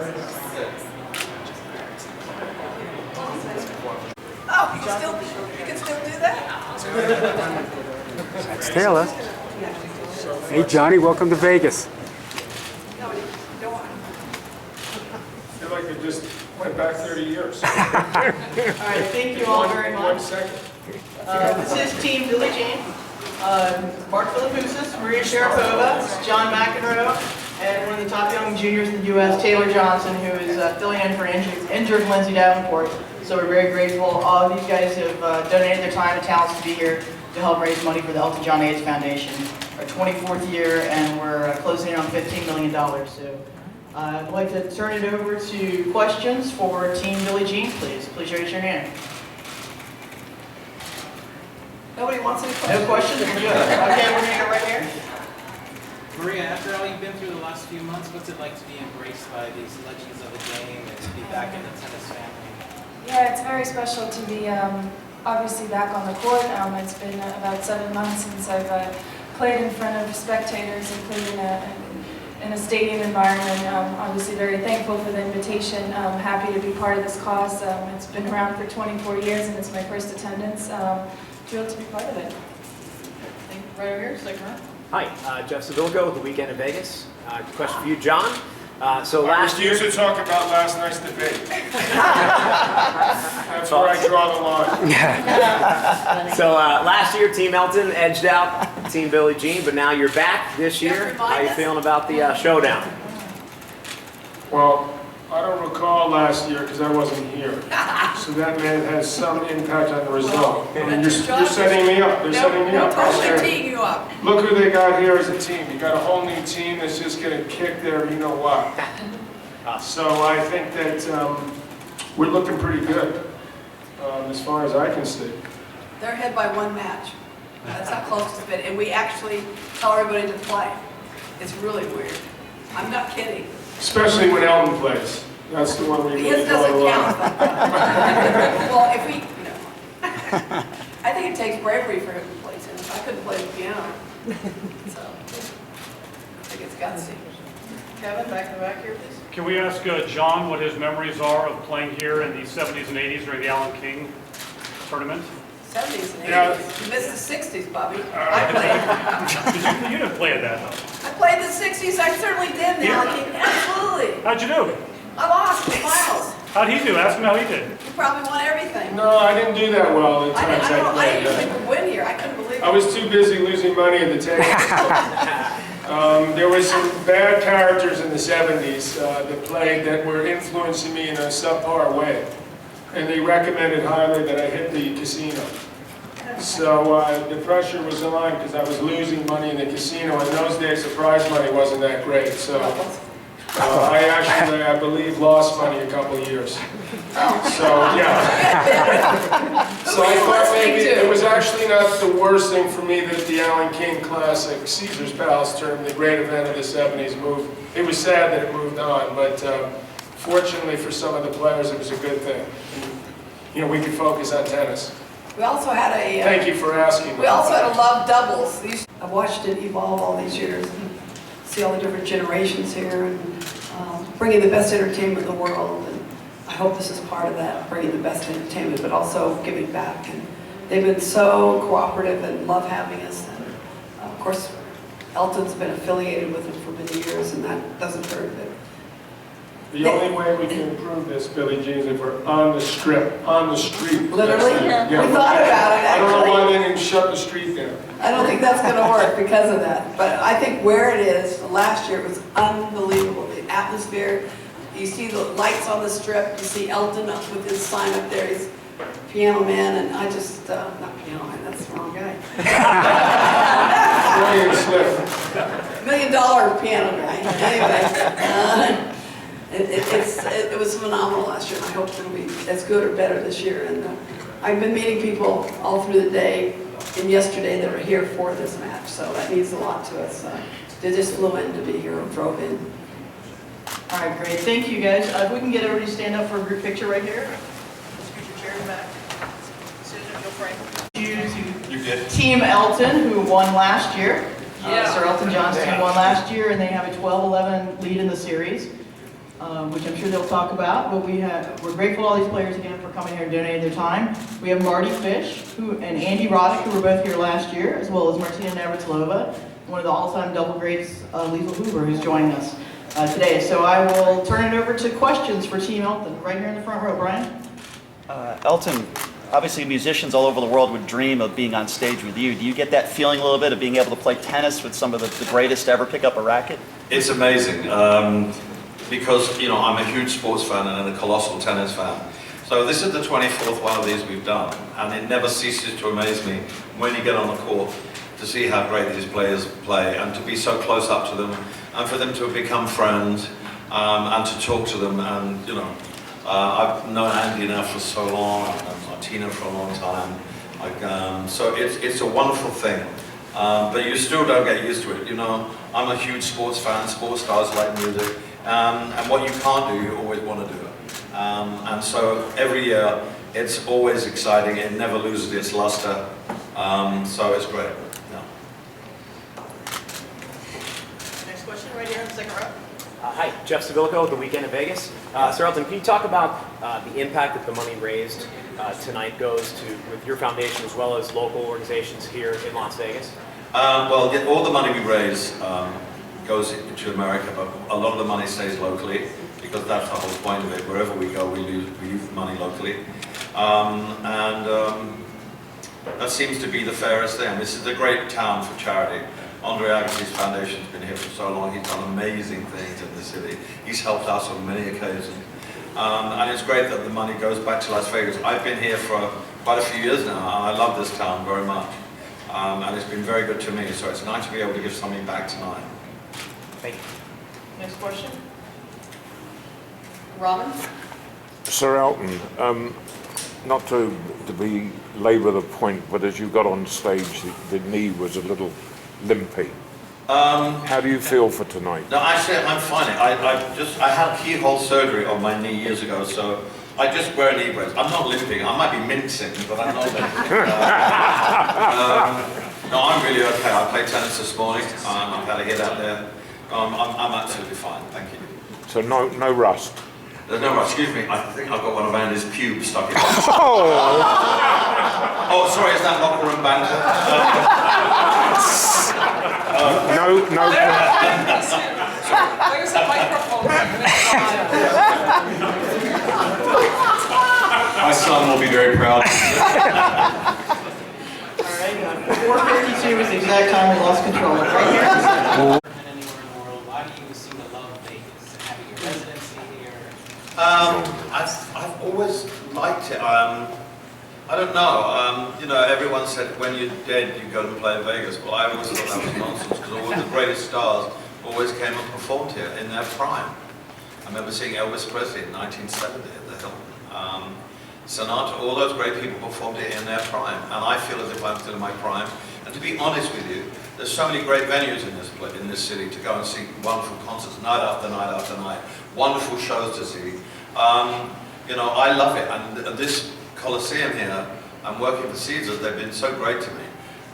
Oh, you can still do that? That's Taylor. Hey Johnny, welcome to Vegas. No, you don't want to. I feel like it just went back 30 years. All right, thank you all very One much. second. This is Team Billie Jean. Mark Philippoussis, Maria Sharapova, John McEnroe, and one of the top young juniors in the U.S., Taylor Johnson, who is filling in for injured Lindsay Davenport. So we're very grateful. All of these guys have donated their time and talents to be here to help raise money for the Elton John AIDS Foundation. Our 24th year, and we're closing in on $15 million. So I'd like to turn it over to questions for Team Billie Jean, please. Please raise your hand. Nobody wants any questions? No questions? Good. Okay, we're going to go right here. Maria, after all you've been through the last few months, what's it like to be embraced by these legends of the game and to be back in the tennis family? Yeah, it's very special to be obviously back on the court. It's been about 7 months since I've played in front of spectators and played in a stadium environment. Obviously very thankful for the invitation. Happy to be part of this cause. It's been around for 24 years and it's my first attendance. Thrilled to be part of it. Right over here, second row. Hi, Jeff Savilgo with The Weekend in Vegas. Question for you, John. So I last refuse to talk about last night's debate. That's where I draw the line. last year, Team Elton edged out Team Billie Jean, but now you're back this year. How are you feeling about the showdown? Well, I don't recall last year because I wasn't here. So that man has some impact on the result. I mean, you're setting me up. They're setting me up. They're teeing you up. Look who they got here as a team. You got a whole new team that's just going to kick their you know what. So I think that we're looking pretty good as far as I can see. They're ahead by 1 match. That's how close it's been. And we actually tell everybody to play. It's really weird. I'm not kidding. Especially when Elton plays. That's the one we really His doesn't draw the count. line. Well, if we, I think it takes bravery for him to play tennis. I couldn't play the piano. So, I think it's gutsy. Kevin, back in the back here, please. Can we ask John what his memories are of playing here in the 70s and 80s during the Alan King tournament? 70s and 80s. Yeah. You missed the 60s, Bobby. I played. You didn't play at that, though. I played the 60s. I certainly did, Alan King. Absolutely. How'd you do? I lost the finals. How'd he do? Ask him how he did. You probably won everything. No, I didn't do that well the I times didn't played. usually win here. I couldn't believe it. I was too busy losing money at the table. There were some bad characters in the 70s that played that were influencing me in a subpar way. And they recommended highly that I hit the casino. So the pressure was on because I was losing money in the casino. In those days, the prize money wasn't that great. So I actually, I believe, lost money a couple of years. So, yeah. So I thought maybe it was actually not the worst thing for me that the Alan King Classic, Caesar's Palace tournament, the great event of the 70s, moved. It was sad that it moved on, but fortunately for some of the players, it was a good thing. And, we could focus on tennis. We also had a... Thank you for asking. We also had a love doubles. I've watched it evolve all these years and see all the different generations here and bringing the best entertainment in the world. And I hope this is part of that, bringing the best entertainment, but also giving back. And they've been so cooperative and love having us. And of course, Elton's been affiliated with them for many years, and that doesn't hurt it. The only way we can improve this, Billie Jean, is if we're on the strip, on the street. Literally? Yeah. We thought about it, I don't know actually. why they didn't shut the street down. I don't think that's going to work because of that. But I think where it is, last year it was unbelievable. The atmosphere, you see the lights on the strip, you see Elton up with his sign up there, he's piano man, and I just, not piano man, that's the wrong guy. $1 million piano guy. Anyway, it was phenomenal last year, and I hope it'll be as good or better this year. And I've been meeting people all through the day and yesterday that are here for this match, so that means a lot to us. They just flew in to be here or drove in. All right, great. Thank you, guys. If we can get everybody to stand up for a group picture right here. Let's get your chair back. Susan, you'll frame. You did. Team Elton, who won last year. Sir Elton John's team won last year, and they have a 12-11 lead in the series. which I'm sure they'll talk about. But we're grateful to all these players again for coming here and donating their time. We have Marty Fish and Andy Roddick, who were both here last year, as well as Martina Navratilova, one of the all-time double greats, Liesl Huber, who's joining us today. So I will turn it over to questions for Team Elton, right here in the front row. Brian? Elton, obviously musicians all over the world would dream of being on stage with you. Do you get that feeling a little bit of being able to play tennis with some of the greatest to ever pick up a racket? It's amazing because, you know, I'm a huge sports fan and a colossal tennis fan. So this is the 24th one of these we've done, and it never ceases to amaze me when you get on the court to see how great these players play and to be so close up to them and for them to become friends and to talk to them. And, you know, I've known Andy now for so long, and Martina for a long time. So it's a wonderful thing. But you still don't get used to it. You know, I'm a huge sports fan. Sports stars like music. And what you can't do, you always want to do it. And so every year, it's always exciting. It never loses its luster. So it's great. Yeah. Next question, right here in the second row. Hi, Jeff Sevilico, The Weekend in Vegas. Sir Elton, can you talk about the impact that the money raised tonight goes to with your foundation as well as local organizations here in Las Vegas? Well, all the money we raise goes to America, but a lot of the money stays locally because that's the whole point of it. Wherever we go, we use the money locally. That seems to be the fairest thing. This is a great town for charity. Andre Agassi's foundation's been here for so long. He's done amazing things in the city. He's helped us on many occasions. And it's great that the money goes back to Las Vegas. I've been here for quite a few years now, and I love this town very much. And it's been very good to me, so it's nice to be able to give something back tonight. Thank you. Next question. Robin? Sir Elton, not to belabor the point, but as you got on stage, the knee was a little limpy. How do you feel for tonight? No, actually, I'm fine. I had keyhole surgery on my knee years ago, so I just wear knee brace. I'm not limping. I might be mincing, but I'm not limping. No, I'm really okay. I played tennis this morning. I've had a hit out there. I'm absolutely fine. Thank you. So no rust? There's no rush. Excuse me. I think I've got one of Andy's pubes stuck in. Oh, sorry. Is that locker room banter? No. Where's the microphone? My son will be very proud. All right, 4:52 was the exact time we lost control. Right here. Anywhere in the world, why do you seem to love Vegas? Having your residency here? I've always liked it. I don't know. You know, everyone said when you're dead, you go and play in Vegas. Well, I always thought that was nonsense because all the greatest stars always came and performed here in their prime. I remember seeing Elvis Presley in 1970 at the Hilton. Sinatra, all those great people performed here in their prime, and I feel as if I'm still in my prime. And to be honest with you, there's so many great venues in this city to go and see wonderful concerts night after night after night, wonderful shows to see. You know, I love it, and this Coliseum here, I'm working for Caesars, they've been so great to me.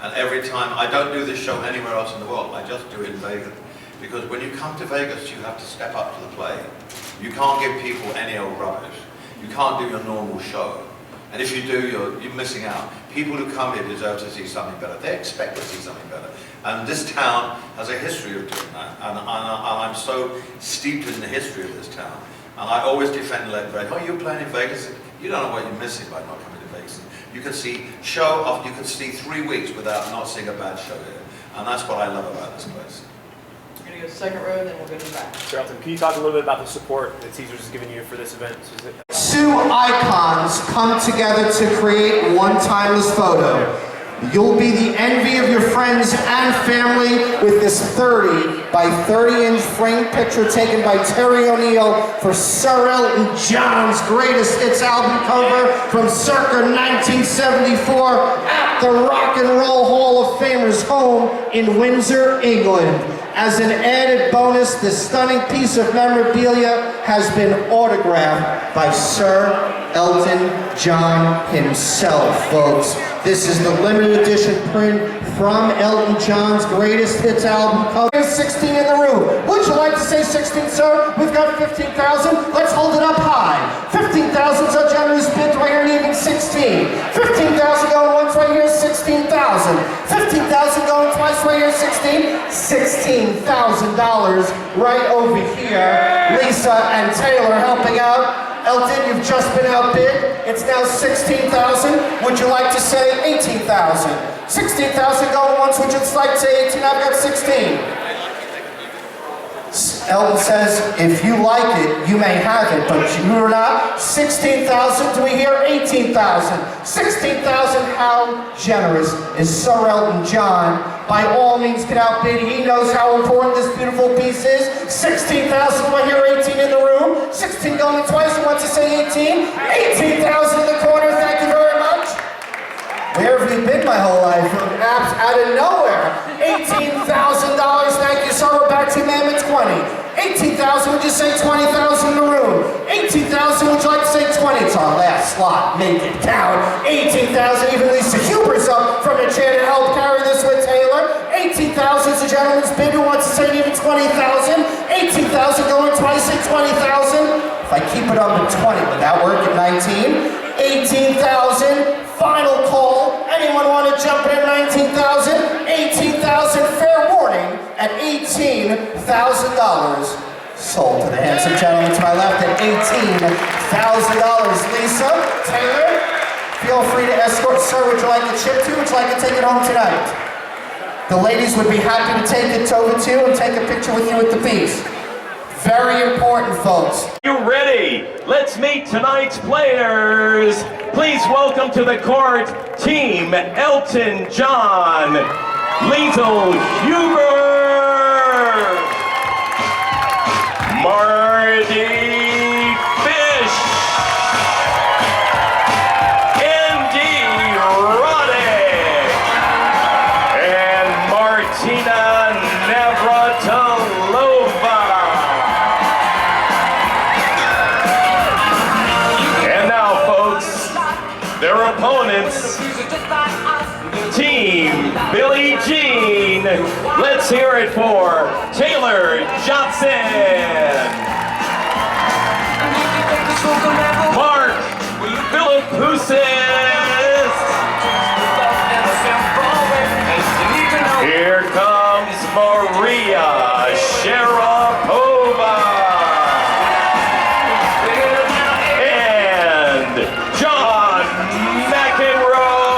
And every time, I don't do this show anywhere else in the world, I just do it in Vegas. Because when you come to Vegas, you have to step up to the plate. You can't give people any old rubbish. You can't do your normal show. And if you do, you're missing out. People who come here deserve to see something better. They expect to see something better. And this town has a history of doing that. And I'm so steeped in the history of this town. And I always defend Vegas. Oh, you're playing in Vegas? You don't know what you're missing by not coming to Vegas. You can see you can see 3 weeks without not seeing a bad show here. And that's what I love about this place. We're going to go second row, then we'll go to the back. Sir Elton, can you talk a little bit about the support that Caesars has given you for this event? Two icons come together to create one timeless photo. You'll be the envy of your friends and family with this 30 by 30-inch framed picture taken by Terry O'Neill for Sir Elton John's greatest hits album cover from circa 1974 at the Rock and Roll Hall of Famers home in Windsor, England. As an added bonus, this stunning piece of memorabilia has been autographed by Sir Elton John himself, folks. This is the limited edition print from Elton John's greatest hits album. There's 16 in the room. Would you like to say 16, sir? We've got 15,000. Let's hold it up high. 15,000 is a generous bid right here, and even 16. 15,000 going once right here, 16,000. 15,000 going twice right here, 16. $16,000 right over here. Lisa and Taylor helping out. Elton, you've just been outbid. It's now 16,000. Would you like to say 18,000? 16,000 going once. Would you like to say 18? I've got 16. Elton says, if you like it, you may have it, but you are not. 16,000. Do we hear 18,000? 16,000. How generous is Sir Elton John? By all means, get outbid. He knows how important this beautiful piece is. 16,000. Do I hear 18 in the room? 16 going twice. Who wants to say 18? 18,000 in the corner. Thank you very much. Where have you been my whole life? From apps out of nowhere. $18,000. Thank you, sir. We're back to man with 20. 18,000. Would you say 20,000 in the room? 18,000. Would you like to say 20? It's our last slot. Make it count. 18,000. Even Lisa Huber's up from a chair to help carry this with Taylor. 18,000 is a gentleman's bid. Who wants to say even 20,000? 18,000 going twice. Say 20,000. If I keep it up at 20, would that work at 19? 18,000. Final call. Anyone want to jump in at 19,000? 18,000. Fair warning at $18,000. Sold to the handsome gentleman to my left at $18,000. Lisa, Taylor, feel free to escort. Sir, would you like a chip too? Would you like to take it home tonight? The ladies would be happy to take it over to you and take a picture with you with the piece. Very important, folks. You ready? Let's meet tonight's players. Please welcome to the court, Team Elton John, Liesl Huber, Marty Fish, Andy Roddick, and Martina Navratilova. Their opponents, Team Billie Jean. Let's hear it for Taylor Johnson, Mark Philippoussis. Here comes Maria Sharapova. And John McEnroe.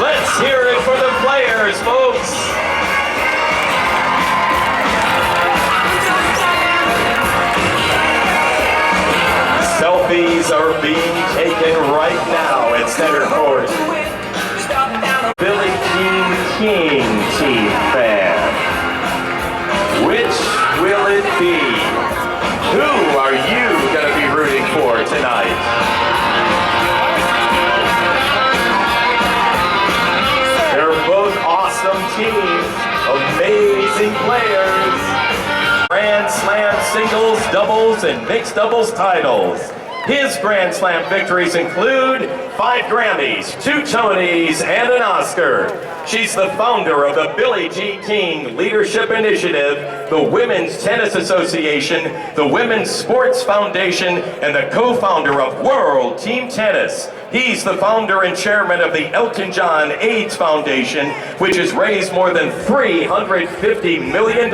Let's hear it for the players, folks. Selfies are being taken right now at center court. Billie Jean King team fan. Which will it be? Who are you going to be rooting for tonight? They're both awesome teams, amazing players. Grand Slam singles, doubles, and mixed doubles titles. His Grand Slam victories include 5 Grammys, 2 Tonys, and an Oscar. She's the founder of the Billie Jean King Leadership Initiative, the Women's Tennis Association, the Women's Sports Foundation, and the co-founder of World Team Tennis. He's the founder and chairman of the Elton John AIDS Foundation, which has raised more than $350 million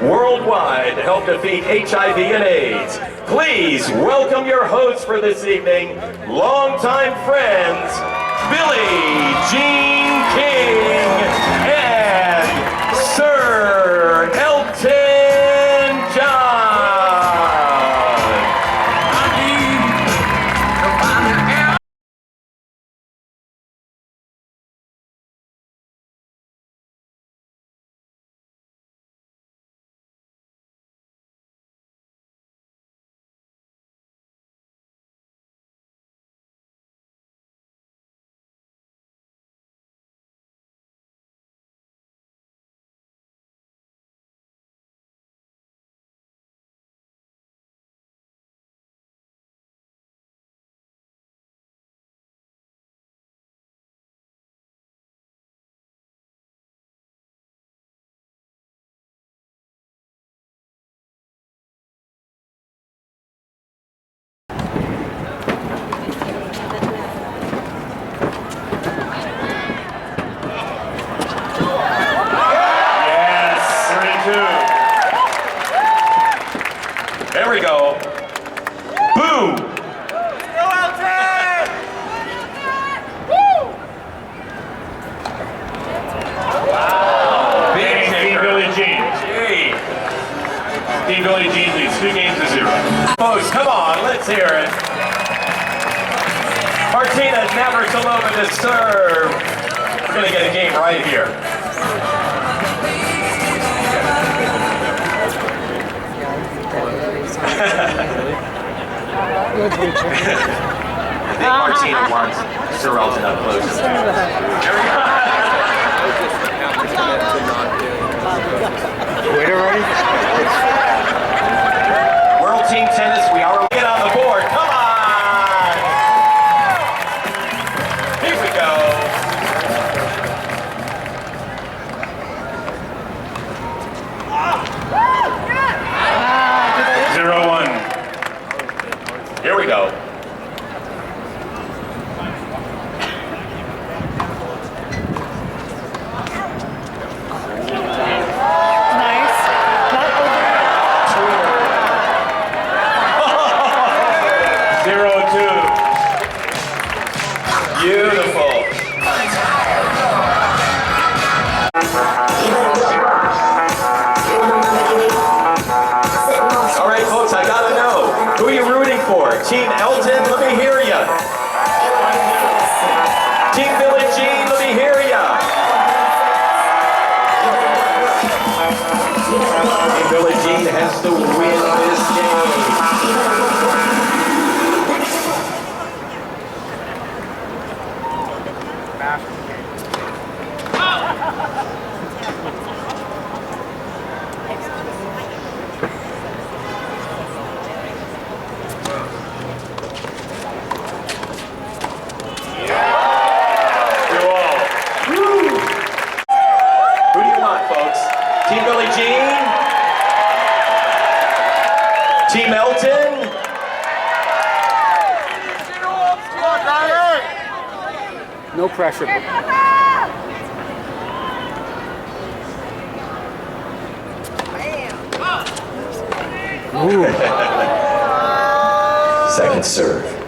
worldwide to help defeat HIV and AIDS. Please welcome your hosts for this evening, longtime friends, Billie Jean King and Sir Elton John. There we go. Boom! Wow! Big Team kicker. Billie Jean. Gee. Team Billie Jean leads 2 games to 0. Folks, come on, let's hear it. Martina Navratilova to serve. We're going to get a game right here. I think Martina wants Sir Elton up close. There we go. Wait already? World Team Tennis, we are get on the board. Come on! Here we go. Here we go. Beautiful. All right, folks, I gotta know. Who are you rooting for? Team Elton, let me hear ya. Team Billie Jean, let me hear ya. Team Billie Jean has to win this game. Who do you want, folks? Team Billie Jean? Team Elton? No pressure. Second serve.